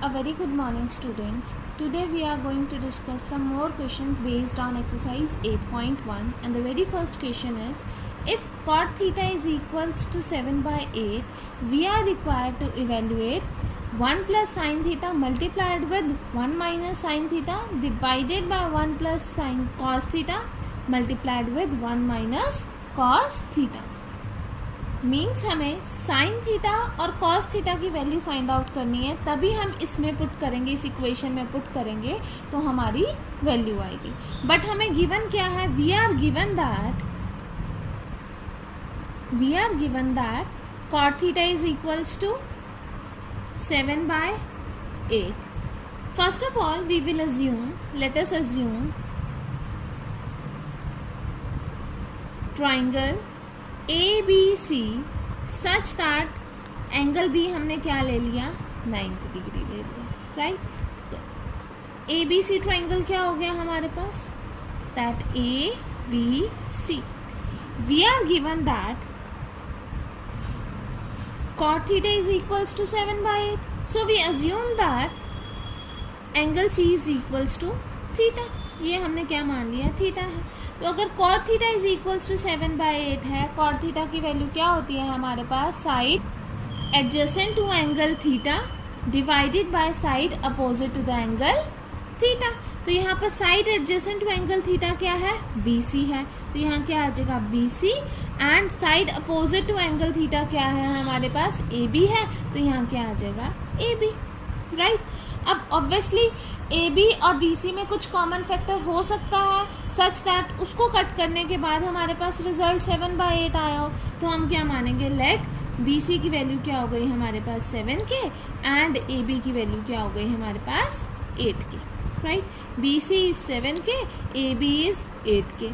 A very good morning, students. Today we are going to discuss some more questions based on exercise 8.1, and the very first question is, if cot theta is equal to 7 by 8, we are required to evaluate 1 plus sin theta multiplied with 1 minus sin theta divided by 1 plus sin cos theta multiplied with 1 minus cos theta. Means हमें sine theta और cos theta की value find out करनी है, तभी हम इसमें put करेंगे, इस इक्वेशन में पुट करेंगे तो हमारी वैल्यू आएगी. बट हमें गिवन क्या है? We are given that cot theta is equals to 7 by 8. First of all we will let us assume triangle ABC such that angle B हमने क्या ले लिया? 90 डिग्री ले लिया, राइट. तो ABC ट्राइंगल क्या हो गया हमारे पास? That ABC. We are given that cot theta is equals to 7 by 8. So we assume that angle C is equals to theta. ये हमने क्या मान लिया? थीटा है. तो अगर cot theta is equals to 7 by 8 है, cot थीटा की वैल्यू क्या होती है हमारे पास? Side adjacent to angle theta divided by side opposite to the angle theta. तो यहाँ पर side adjacent to angle theta क्या है? BC है. तो यहाँ क्या आ जाएगा? BC. And side opposite to angle theta क्या है हमारे पास? AB है. तो यहाँ क्या आ जाएगा? AB, right. अब ऑब्वियसली AB और BC में कुछ कॉमन फैक्टर हो सकता है सच दैट उसको कट करने के बाद हमारे पास रिजल्ट 7 बाई 8 आया हो. तो हम क्या मानेंगे? लेट BC की वैल्यू क्या हो गई हमारे पास? 7 के. एंड AB की वैल्यू क्या हो गई हमारे पास? 8 के, राइट. BC इज 7 के, AB इज 8 के.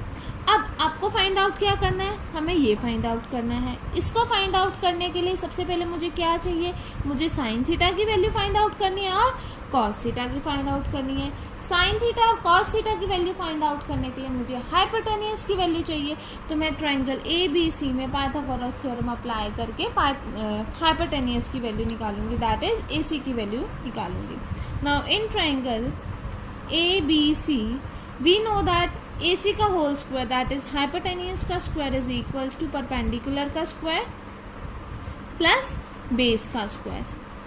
अब आपको फाइंड आउट क्या करना है? हमें ये फाइंड आउट करना है. इसको फाइंड आउट करने के लिए सबसे पहले मुझे क्या चाहिए? मुझे साइन थीटा की वैल्यू फाइंड आउट करनी है और कॉस थीटा की फाइंड आउट करनी है. साइन थीटा और कॉस थीटा की वैल्यू फाइंड आउट करने के लिए मुझे हाइपोटेनियस की वैल्यू चाहिए. तो मैं ट्राइंगल ABC में पाइथागोरस थ्योरम अप्लाई करके हाइपोटेनियस की वैल्यू निकालूंगी, दैट इज AC की वैल्यू निकालूंगी. Now in triangle ABC we know that AC का whole square that is hypotenuse का square is equals to perpendicular का स्क्वायर प्लस बेस का स्क्वायर,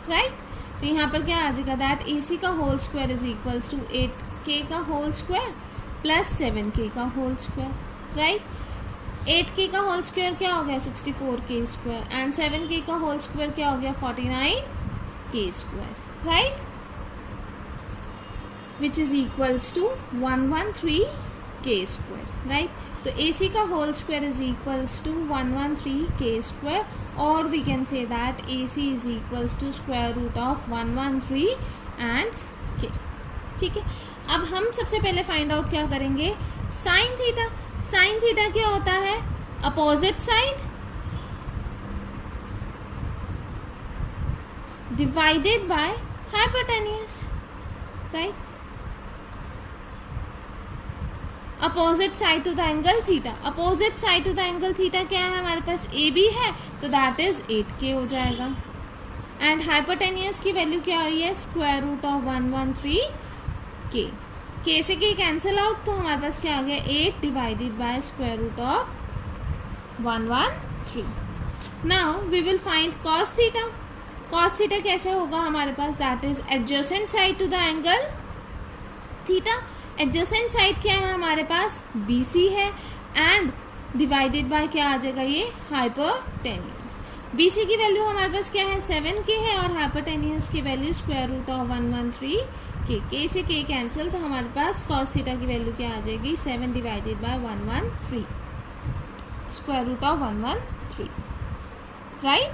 राइट. तो यहाँ पर क्या आ जाएगा? दैट AC का whole square is equals to 8K का होल स्क्वायर प्लस 7K का होल स्क्वायर, राइट. 8K का होल स्क्वायर क्या हो गया? 64K square. एंड 7K का होल स्क्वायर क्या हो गया? 49K square, right, which is equals to 113K square, right. तो AC का whole square is equals to 113K square, और we can say that AC is equals to square root of 113 and K. ठीक है. अब हम सबसे पहले find out क्या करेंगे? Sine theta. साइन थीटा क्या होता है? Opposite side divided by hypotenuse, right. Opposite side to the angle theta. Opposite side to the angle theta क्या है हमारे पास? AB है. तो दैट इज 8K हो जाएगा. एंड हाइपोटेनियस की वैल्यू क्या हुई है? Square root of 113K. K से K कैंसिल आउट, तो हमारे पास क्या आ गया? 8 divided by square root of 113. Now we will find cos theta. Cos theta कैसे होगा हमारे पास? That is adjacent side to the angle theta. Adjacent side क्या है हमारे पास? BC है. एंड डिवाइडेड बाय क्या आ जाएगा? ये हाइपोटेनियस. BC की वैल्यू हमारे पास क्या है? 7K है. और हाइपोटेनियस की value square root of 113K. K से K कैंसिल, तो हमारे पास कॉस थीटा की वैल्यू क्या आ जाएगी? 7 divided by 113 square root of 113, right.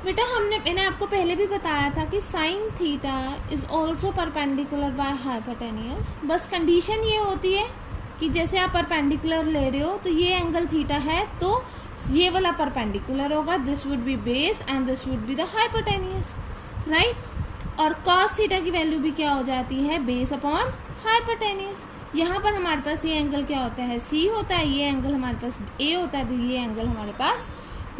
बेटा मैंने आपको पहले भी बताया था कि sine theta is also perpendicular by hypotenuse. बस कंडीशन ये होती है कि जैसे आप परपेंडिकुलर ले रहे हो तो ये एंगल थीटा है तो ये वाला परपेंडिकुलर होगा, this would B base and this would be the hypotenuse, right. और कॉस थीटा की वैल्यू भी क्या हो जाती है? Base upon hypotenuse. यहाँ पर हमारे पास ये एंगल क्या होता है? C होता है. ये एंगल हमारे पास A होता है, तो ये एंगल हमारे पास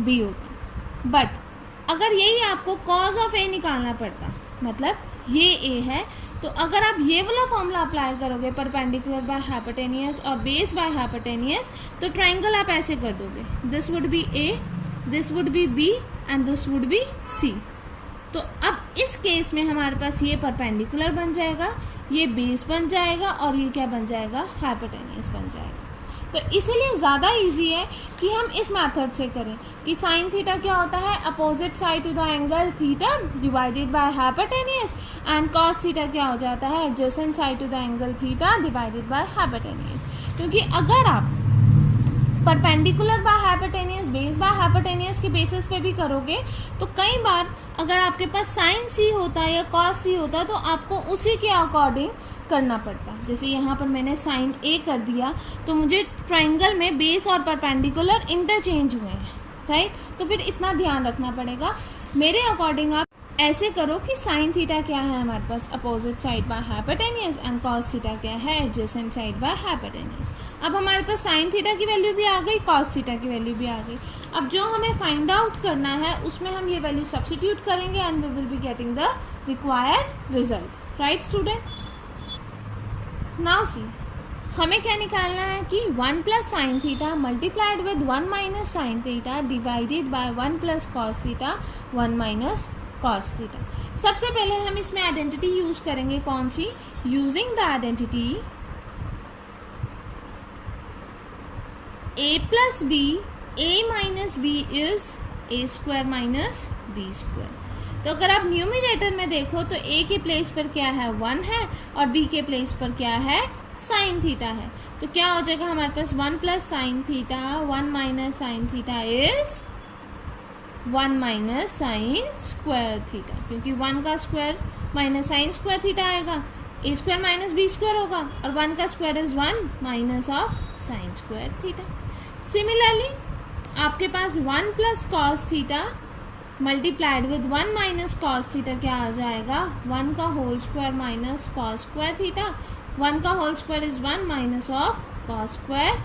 B होता है. बट अगर यही आपको कॉज ऑफ ए निकालना पड़ता मतलब ये ए है। तो अगर आप ये वाला फॉर्मूला अप्लाई करोगे परपेंडिकुलर बाय हाइपोटेनियस और बेस बाय हाइपोटेनियस, तो ट्राइंगल आप ऐसे कर दोगे, this would be A, this would be B and this would be C. तो अब इस केस में हमारे पास ये परपेंडिकुलर बन जाएगा, ये बेस बन जाएगा और ये क्या बन जाएगा, हाइपोटेनियस बन जाएगा। तो इसीलिए ज़्यादा इजी है कि हम इस मेथड से करें कि साइन थीटा क्या होता है, opposite side to the angle theta divided by hypotenuse, and cos theta क्या हो जाता है, adjacent side to the angle theta divided by hypotenuse. क्योंकि अगर आप perpendicular by hypotenuse, base by hypotenuse के बेसिस पे भी करोगे तो कई बार अगर आपके पास साइन सी होता है या कॉस सी होता है तो आपको उसी के अकॉर्डिंग करना पड़ता। जैसे यहाँ पर मैंने साइन ए कर दिया तो मुझे ट्राइंगल में बेस और परपेंडिकुलर इंटरचेंज हुए हैं, राइट। तो फिर इतना ध्यान रखना पड़ेगा। मेरे अकॉर्डिंग आप ऐसे करो कि साइन थीटा क्या है हमारे पास, opposite side by hypotenuse, and cos theta क्या है, एडजेसेंट साइड बाय हाइपोटेनियस। अब हमारे पास साइन थीटा की वैल्यू भी आ गई, कॉस थीटा की वैल्यू भी आ गई। अब जो हमें फाइंड आउट करना है उसमें हम ये वैल्यू सब्स्टिट्यूट करेंगे and we will be getting the required result, right student. Now see, हमें क्या निकालना है कि 1 plus sine theta multiplied with 1 minus sine theta divided by 1 plus cos theta 1 minus cos theta. सबसे पहले हम इसमें आइडेंटिटी यूज करेंगे, कौन सी, using the identity a plus B, a minus B is a square minus B square. तो अगर आप न्यूमिनेटर में देखो तो a के प्लेस पर क्या है, 1 है, और b के प्लेस पर क्या है, साइन थीटा है। तो क्या हो जाएगा हमारे पास 1 plus sine theta 1 minus sine theta is 1 minus sine square theta, क्योंकि 1 का square minus sine square theta आएगा, a square minus B square होगा, और 1 का square is 1 minus of sine square theta. Similarly आपके पास 1 plus cos theta multiplied with 1 minus cos theta क्या आ जाएगा, 1 का whole square minus cos square theta, 1 का whole square is 1 minus of cos square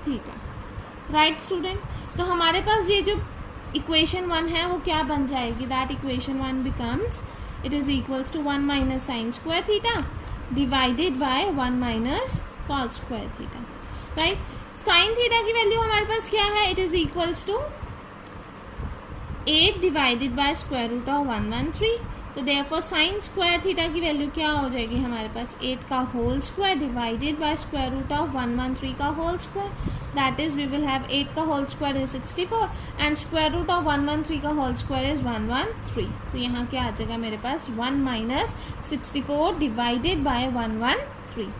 theta, right student. तो हमारे पास ये जो इक्वेशन 1 है वो क्या बन जाएगी, that equation 1 becomes it is equals to 1 minus sine square theta divided by 1 minus cos square theta, right. Sine theta की वैल्यू हमारे पास क्या है, it is equals to 8 divided by square root of 113। तो देयरफॉर साइन स्क्वायर थीटा की value क्या हो जाएगी हमारे पास, 8 का whole square divided by square root of 113 का whole square, that is we will have 8 का whole square is 64 and square root of 113 का होल स्क्वायर इज 113। तो यहाँ क्या आ जाएगा मेरे पास, 1 माइनस 64 डिवाइडेड बाय 113,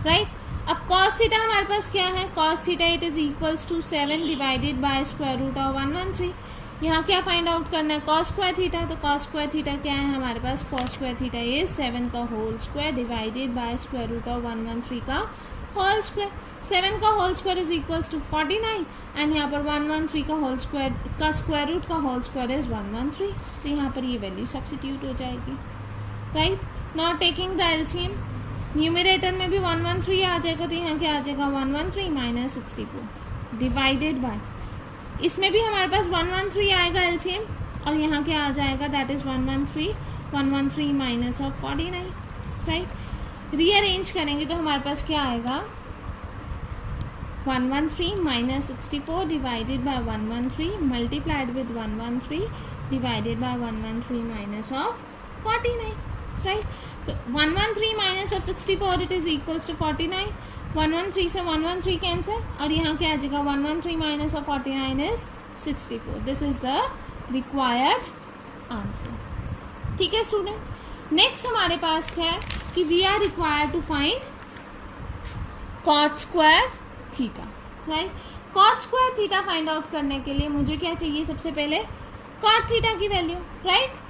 राइट। अब कॉस थीटा हमारे पास क्या है, cos theta it is equals to 7 divided by square root of 113। यहाँ क्या फाइंड आउट करना है, कॉस स्क्वायर थीटा। तो कॉस स्क्वायर थीटा क्या है हमारे पास, कॉस स्क्वायर थीटा इज 7 का whole square divided by square root of 113 का होल स्क्वायर। 7 का whole square is equals to 49 and यहाँ पर 113 का होल स्क्वायर का स्क्वायर रूट का होल स्क्वायर इज 113। तो यहाँ पर ये वैल्यू सब्स्टिट्यूट हो जाएगी, right. Now taking the LCM, numerator में भी 113 आ जाएगा, तो यहाँ क्या आ जाएगा 113 माइनस 64 डिवाइडेड बाय, इसमें भी हमारे पास 113 आएगा एलसीएम, और यहाँ क्या आ जाएगा, that is 113 minus of 49, right. Rearrange करेंगे तो हमारे पास क्या आएगा, 113 minus 64 divided by 113 multiplied with 113 divided by 113 minus of 49, right. तो 113 minus of 64 it is equals to 49, 113 से 113 कैंसिल, और यहाँ क्या आ जाएगा 113 minus of 49 is 64। This is the required answer, ठीक है स्टूडेंट। नेक्स्ट हमारे पास क्या है कि we are required to find cot square theta, right. Cot square theta find out करने के लिए मुझे क्या चाहिए, सबसे पहले कॉट थीटा की value, right.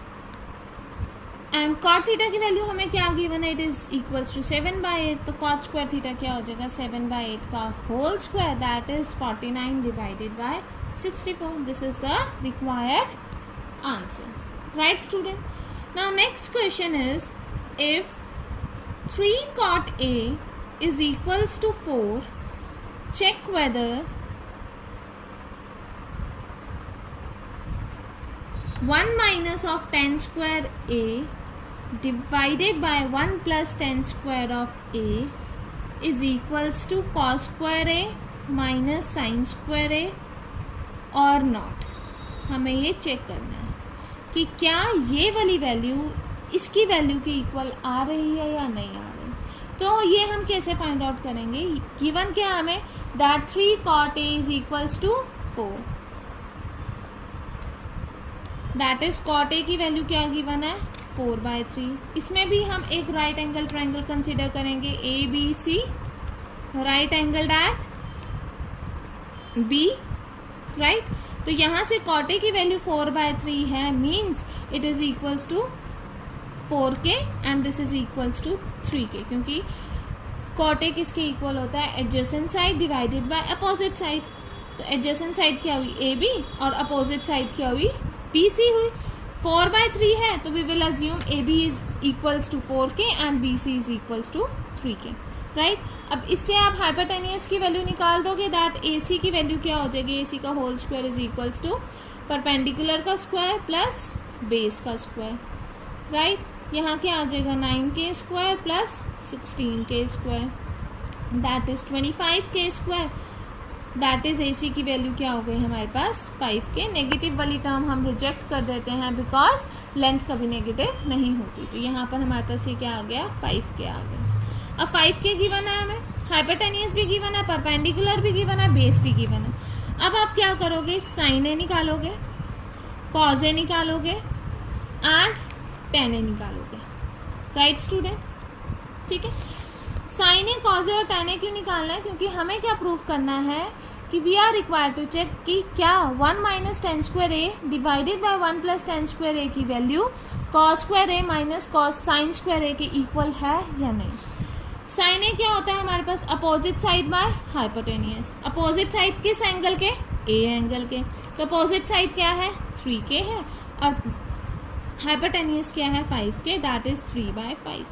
And cot theta की वैल्यू हमें क्या गिवन है, इट इज इक्वल्स टू 7/8। तो कॉट स्क्वायर थीटा क्या हो जाएगा, 7/8 का whole square, that is 49 divided by 64। This is the required answer, right student. Now next question is, if 3 cot A is equals to 4, check whether 1 minus of tan square A divided by 1 plus tan square of a is equals to cos square a minus sin square a और not. हमें ये check करना है कि क्या ये वाली value इसकी वैल्यू के इक्वल आ रही है या नहीं आ रही. तो ये हम कैसे फाइंड आउट करेंगे. गिवन क्या हमें, that 3 cot a is equals to 4. That is cot a की वैल्यू क्या गिवन है, 4/3. इसमें भी हम एक राइट एंगल ट्रायंगल कंसिडर करेंगे, A B C, right angle at B, right. तो यहाँ से cot a की वैल्यू 4/3 है, means it is equals to 4k and this is equals to 3k, क्योंकि cot a किसके इक्वल होता है, adjacent side divided by opposite side. तो एडजेसेंट साइड क्या हुई, ए बी, और अपोजिट साइड क्या हुई, बी सी हुई. 4/3 है तो we will assume A B is equals to 4k and B C is equals to 3k, right. अब इससे आप हाइपोटेनियस की वैल्यू निकाल दोगे, दैट ए सी की वैल्यू क्या हो जाएगी, ए सी का whole square is equals to perpendicular का स्क्वायर प्लस बेस का स्क्वायर, राइट. यहाँ क्या आ जाएगा, 9k square plus 16k square, that is 25k square. That is A C की वैल्यू क्या हो गई हमारे पास, 5k. नेगेटिव वाली टर्म हम रिजेक्ट कर देते हैं बिकॉज लेंथ कभी नेगेटिव नहीं होती. तो यहाँ पर हमारे पास ये क्या आ गया, 5k आ गया. अब 5k गिवन है हमें, हाइपोटेनियस भी गिवन है, परपेंडिकुलर भी गिवन है, बेस भी गिवन है. अब आप क्या करोगे, साइन ए निकालोगे, कॉज ए निकालोगे एंड टेन ए निकालोगे, राइट स्टूडेंट. ठीक है, साइन ए, कॉज ए और टेन ए क्यों निकालना है, क्योंकि हमें क्या प्रूव करना है कि we are required to check कि क्या 1 minus tan square A divided by 1 plus tan square A की value cos square A minus cos sine square A के इक्वल है या नहीं. साइन ए क्या होता है हमारे पास, opposite side by hypotenuse. Opposite side किस एंगल के, ए एंगल के. तो अपोजिट साइड क्या है, 3k है, और हाइपोटेनियस क्या है, 5k, दैट इज 3/5,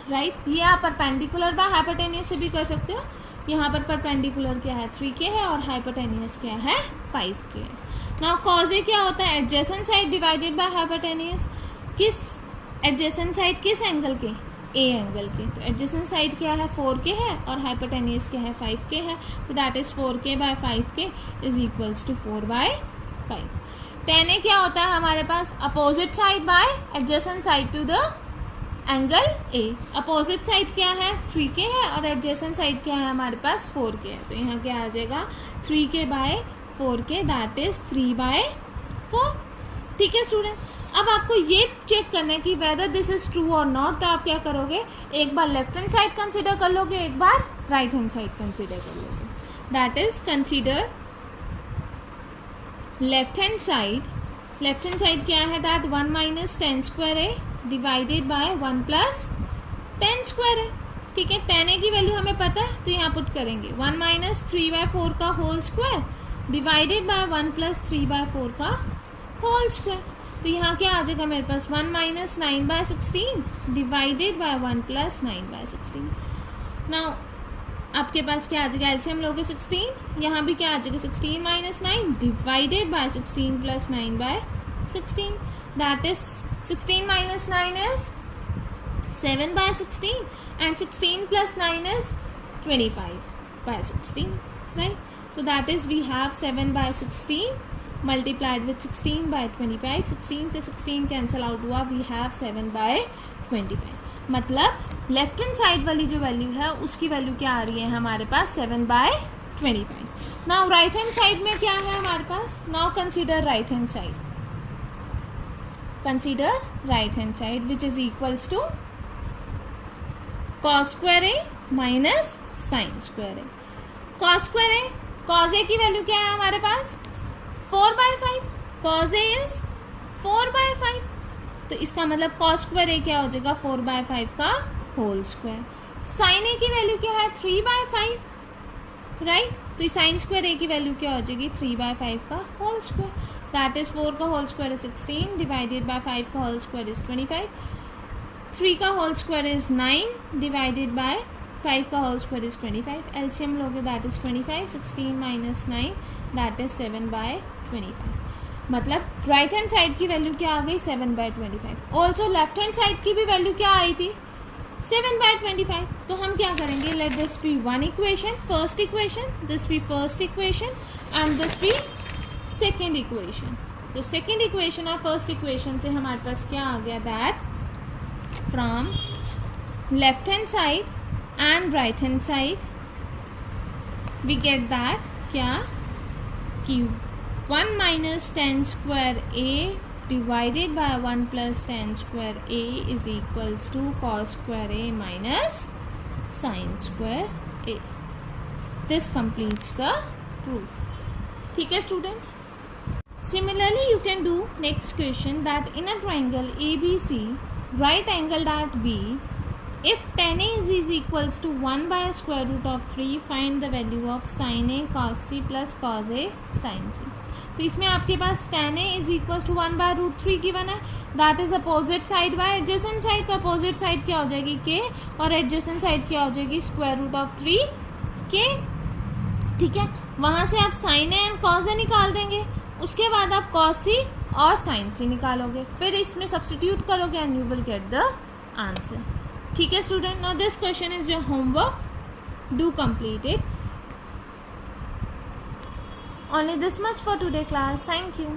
राइट. ये आप परपेंडिकुलर बाय हाइपोटेनियस से भी कर सकते हो. यहाँ पर परपेंडिकुलर क्या है, 3k है, और हाइपोटेनियस क्या है, 5k है. नाउ कॉज ए क्या होता है, adjacent side divided by hypotenuse. किस एडजेसेंट साइड किस एंगल के, ए एंगल के. तो एडजेसेंट साइड क्या है, 4k है, और हाइपोटेनियस क्या है, 5k है. तो that is 4k/5k is equals to 4/5. Tan A क्या होता है हमारे पास, opposite side by adjacent side to the angle A. Opposite side क्या है, 3k है, और एडजेसेंट साइड क्या है हमारे पास, 4k है. तो यहाँ क्या आ जाएगा, 3k/4k, दैट इज 3/4. ठीक है स्टूडेंट. अब आपको ये चेक करना है कि वेदर दिस इज ट्रू और नॉट. तो आप क्या करोगे, एक बार लेफ्ट हैंड साइड कंसिडर कर लोगे, एक बार राइट हैंड साइड कंसिडर कर लोगे. That is consider left hand side. Left hand side क्या है, that 1 minus tan square A divided by 1 plus tan square है. ठीक है, टेन ए की वैल्यू हमें पता है, तो यहाँ पुट करेंगे 1 माइनस 3/4 का whole square divided by 1 plus 3/4 का होल स्क्वायर. तो यहाँ क्या आ जाएगा मेरे पास, 1 minus 9/16 divided by 1 plus 9/16. Now आपके पास क्या आ जाएगा, एलसीएम लोगे 16, यहाँ भी क्या आ जाएगा, 16 minus 9 divided bye 16 plus 9/16. That is 16 minus 9 is 7/16 and 16 plus 9 is 25/16, right. So that is we have 7/16 multiplied with 16/25. 16 से 16 कैंसिल आउट हुआ, we have 7/25. मतलब लेफ्ट हैंड साइड वाली जो वैल्यू है उसकी वैल्यू क्या आ रही है हमारे पास, 7/25. नाउ राइट हैंड साइड में क्या है हमारे पास, now consider right hand side. Consider right hand side which is equals to cos square A minus sine square A. cos square A, cos A की वैल्यू क्या है हमारे पास, 4/5. cos A is 4/5. तो इसका मतलब cos स्क्वायर ए क्या हो जाएगा, 4/5 का होल स्क्वायर. साइन ए की वैल्यू क्या है, 3/5, राइट. तो साइन स्क्वायर ए की वैल्यू क्या हो जाएगी, 3/5 का होल स्क्वायर. दैट इज 4 का whole square is 16 divided by 5 का होल स्क्वायर इज 25. 3 का whole square is 9 divided by 5 का होल स्क्वायर इज 25. एलसीएम लोगे that is 25. 16 minus 9 that is 7/25. मतलब राइट हैंड साइड की वैल्यू क्या आ गई 7/25। ऑल्सो लेफ्ट हैंड साइड की भी वैल्यू क्या आई थी 7/25। तो हम क्या करेंगे, let this be one equation, first equation, this be first equation and this be second equation. तो सेकेंड इक्वेशन और फर्स्ट इक्वेशन से हमारे पास क्या आ गया, that from left hand side and right hand side we get that क्या कि 1 minus tan square a divided by 1 plus tan square a is equals to cos square a minus sin square a. This completes the proof. ठीक है students? Similarly you can do next question that in a triangle ABC, right angled at B, if tan A is equals to 1 by square root of 3, find the value of sin A cos C plus cos A sin C. तो इसमें आपके पास tan A is equal to 1/√3 given है, that is opposite side by adjacent side. तो opposite side क्या हो जाएगी k और एडजेसेंट साइड क्या हो जाएगी स्क्वायर रूट ऑफ 3k। ठीक है, वहाँ से आप sin A and cos A निकाल देंगे, उसके बाद आप cos C और sin C निकालोगे, फिर इसमें सब्सटीट्यूट करोगे and you will get the answer. ठीक है student, now this question is your homework, do complete it. Only this much for today class. Thank you.